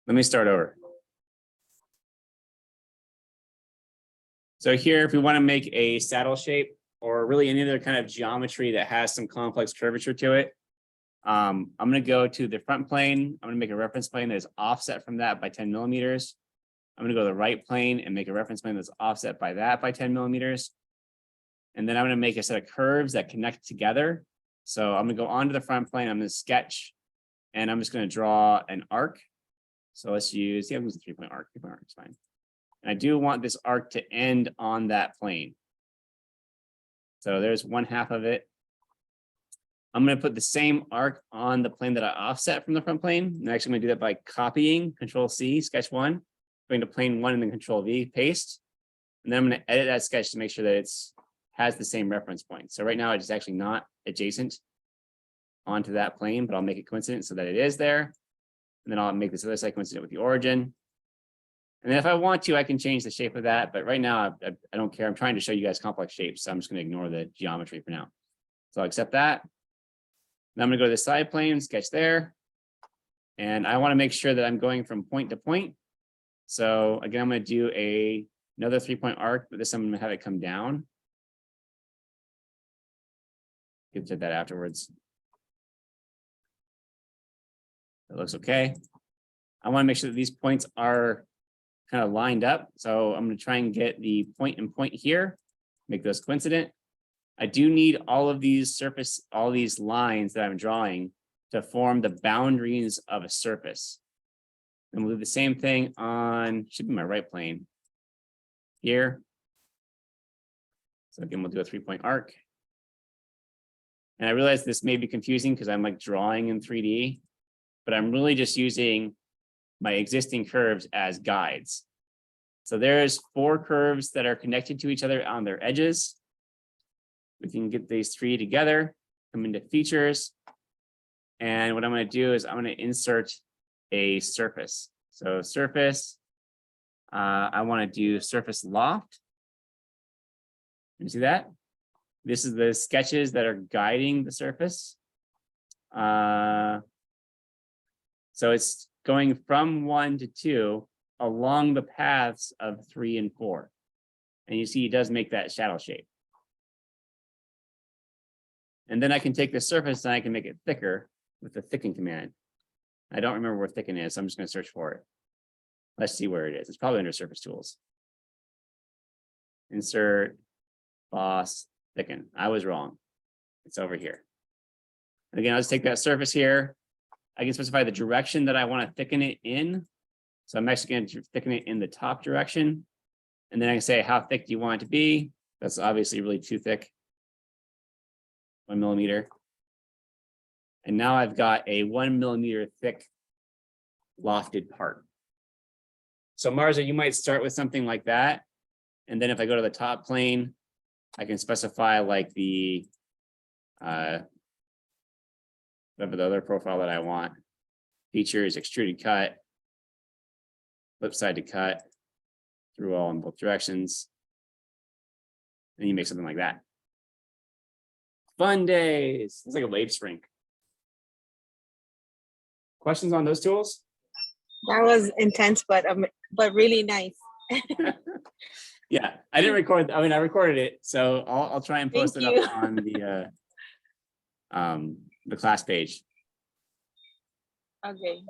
Let me start over. So here, if we want to make a saddle shape or really any other kind of geometry that has some complex curvature to it, I'm going to go to the front plane. I'm going to make a reference plane that is offset from that by 10 millimeters. I'm going to go to the right plane and make a reference plane that's offset by that by 10 millimeters. And then I'm going to make a set of curves that connect together. So I'm going to go onto the front plane. I'm going to sketch, and I'm just going to draw an arc. So let's use, yeah, use a 3-point arc. 3-point arc is fine. And I do want this arc to end on that plane. So there's one half of it. I'm going to put the same arc on the plane that I offset from the front plane. And actually, I'm going to do that by copying, Control-C, sketch 1, going to plane 1 and then Control-V, paste. And then I'm going to edit that sketch to make sure that it's has the same reference point. So right now, it's actually not adjacent onto that plane, but I'll make it coincident so that it is there. And then I'll make this other side coincident with the origin. And then if I want to, I can change the shape of that. But right now, I don't care. I'm trying to show you guys complex shapes. So I'm just going to ignore the geometry for now. So I'll accept that. Now I'm going to go to the side plane, sketch there. And I want to make sure that I'm going from point to point. So again, I'm going to do another 3-point arc, but this time I'm going to have it come down. You can check that afterwards. That looks okay. I want to make sure that these points are kind of lined up. So I'm going to try and get the point and point here, make those coincident. I do need all of these all these lines that I'm drawing to form the boundaries of a surface. And we'll do the same thing on, should be my right plane here. So again, we'll do a 3-point arc. And I realize this may be confusing because I'm like drawing in 3D, but I'm really just using my existing curves as guides. So there's 4 curves that are connected to each other on their edges. We can get these 3 together, come into features. And what I'm going to do is I'm going to insert a surface. So surface, I want to do surface loft. You see that? This is the sketches that are guiding the surface. So it's going from 1 to 2 along the paths of 3 and 4. And you see it does make that shadow shape. And then I can take the surface and I can make it thicker with the thicken command. I don't remember where thicken is, so I'm just going to search for it. Let's see where it is. It's probably under surface tools. Insert, boss, thicken. I was wrong. It's over here. And again, I'll just take that surface here. I can specify the direction that I want to thicken it in. So I'm actually going to thicken it in the top direction. And then I can say, how thick do you want it to be? That's obviously really too thick. 1 millimeter. And now I've got a 1 millimeter thick lofted part. So Marza, you might start with something like that. And then if I go to the top plane, I can specify like the whatever the other profile that I want. Features, extruded cut, flip side to cut, through all in both directions. And you make something like that. Fun days. It's like a wave spring. Questions on those tools? That was intense, but really nice. Yeah, I didn't record. I mean, I recorded it, so I'll try and post it up on the class page. Okay.